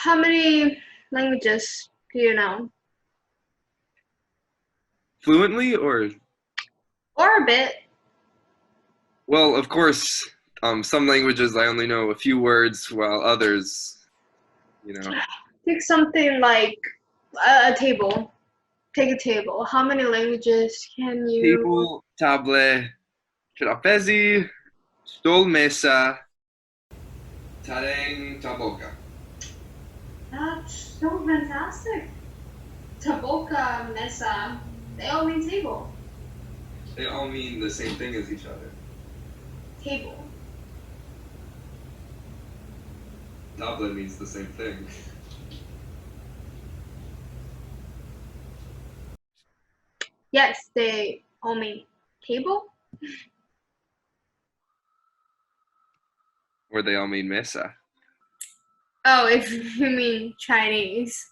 How many languages do you know? Fluently or Or a bit. well, of course, some languages I only know a few words, while others, you know, Take something like a table. Take a table. How many languages can you? table, table, trapezi, stol, mesa, tareng, taboka. That's so fantastic. Taboka, mesa, they all mean table. They all mean the same thing as each other. Table. Table means the same thing. Yes, they all mean table. Or they all mean mesa. Oh, if you mean Chinese.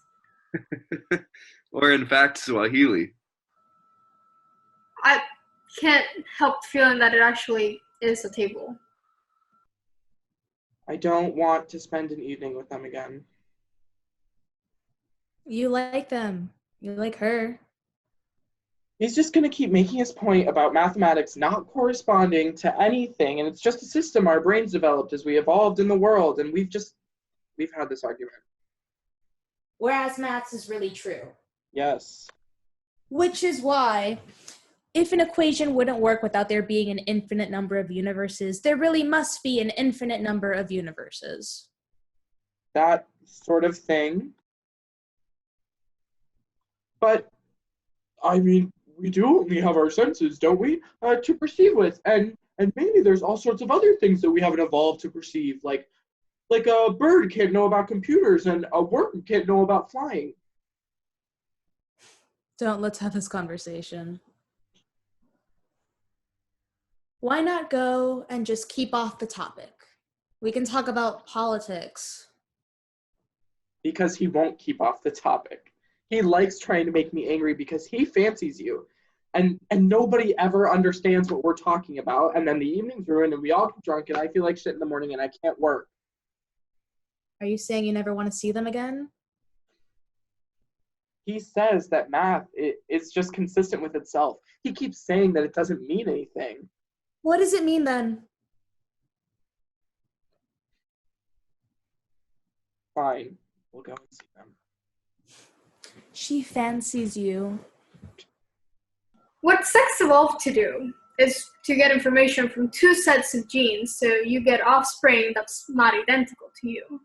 Or in fact, Swahili. I can't help feeling that it actually is a table. I don't want to spend an evening with them again. You like them. You like her. He's just going to keep making his point about mathematics not corresponding to anything, and it's just a system our brains developed as we evolved in the world, and we've had this argument. Whereas maths is really true. Yes. Which is why, if an equation wouldn't work without there being an infinite number of universes, there really must be an infinite number of universes. That sort of thing. But, I mean, we do only have our senses, don't we, to perceive with, and maybe there's all sorts of other things that we haven't evolved to perceive, like a bird can't know about computers and a worm can't know about flying. Let's have this conversation. Why not go and just keep off the topic? We can talk about politics. Because he won't keep off the topic. He likes trying to make me angry because he fancies you. And nobody ever understands what we're talking about. And then the evening's ruined and we all get drunk and I feel like shit in the morning and I can't work. Are you saying you never want to see them again? He says that math, it's just consistent with itself. He keeps saying that it doesn't mean anything. What does it mean then? Fine, we'll go and see them. She fancies you. What sex evolved to do is to get information from two sets of genes so you get offspring that's not identical to you.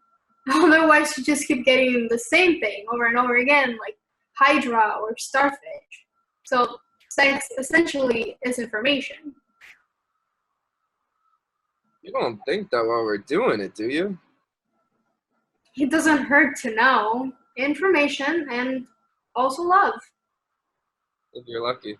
Otherwise, you just keep getting the same thing over and over again, like Hydra or Starfish. So, sex essentially is information. You don't think that while we're doing it, do you? It doesn't hurt to know information and also love. If you're lucky.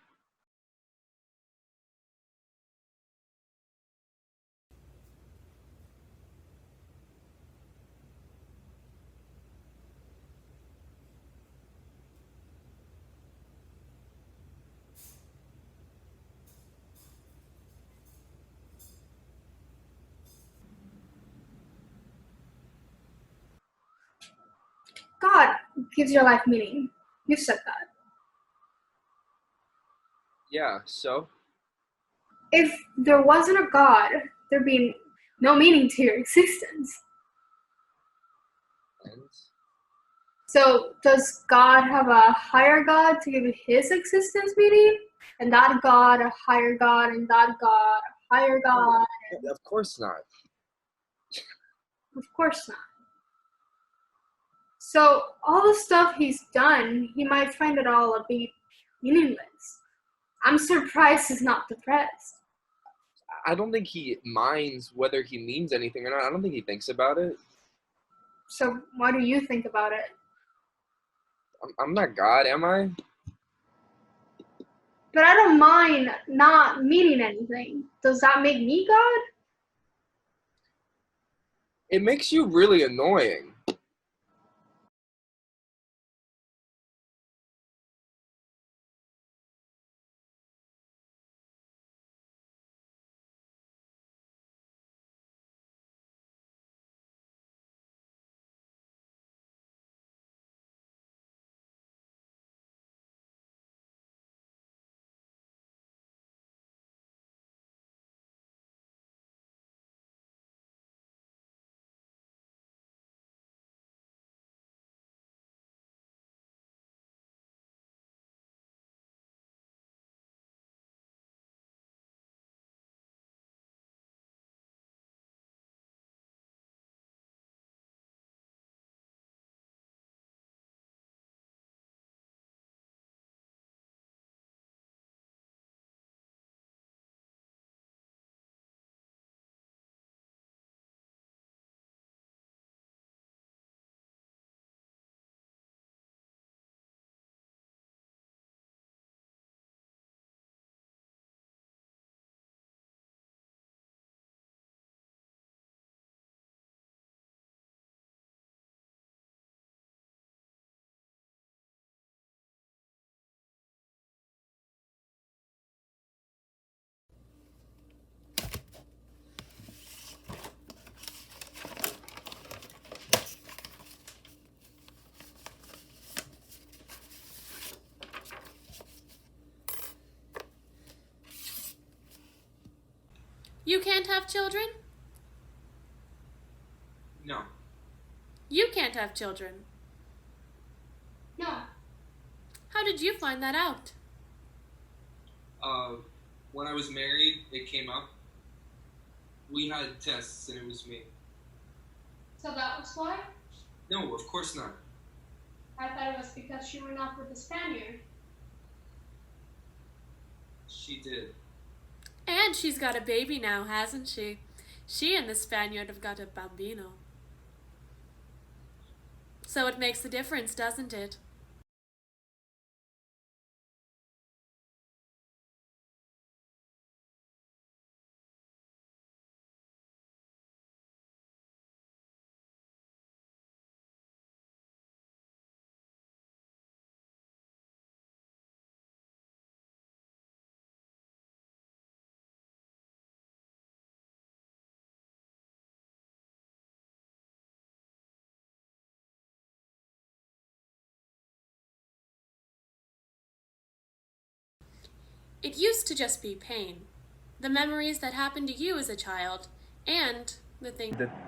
God gives your life meaning. You said that. Yeah, so? If there wasn't a God, there'd be no meaning to your existence. And So, does God have a higher God to give his existence meaning? And that God, a higher God, and that God, a higher God? of course not. Of course not. So, all the stuff he's done, he might find it all a bit meaningless. I'm surprised he's not depressed. I don't think he minds whether he means anything or not. I don't think he thinks about it. So, what do you think about it? I'm not God, am I? But I don't mind not meaning anything. Does that make me God? It makes you really annoying. You can't have children? No. You can't have children. No. How did you find that out? When I was married, it came up. We had tests, and it was me. So that was why? No, of course not. I thought it was because you were not with the Spaniard. She did. And she's got a baby now, hasn't she? She and the Spaniard have got a bambino. So it makes a difference, doesn't it? It used to just be pain. The memories that happened to you as a child, and the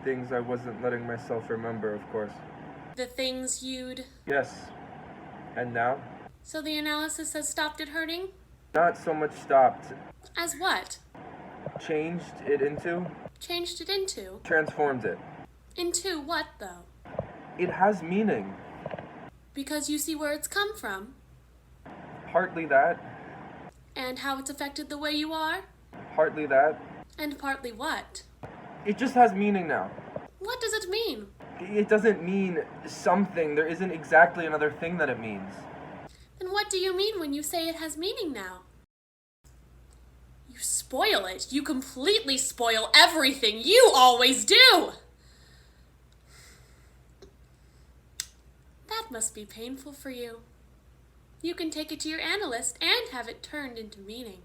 things I wasn't letting myself remember, of course. the things you'd... Yes. And now? So the analysis has stopped it hurting? Not so much stopped. As what? Changed it into? Changed it into? Transformed it. Into what, though? It has meaning. Because you see where it's come from? Partly that. And how it's affected the way you are? Partly that. And partly what? It just has meaning now. What does it mean? It doesn't mean something. There isn't exactly another thing that it means. Then what do you mean when you say it has meaning now? You spoil it. You completely spoil everything. You always do! That must be painful for you. You can take it to your analyst and have it turned into meaning.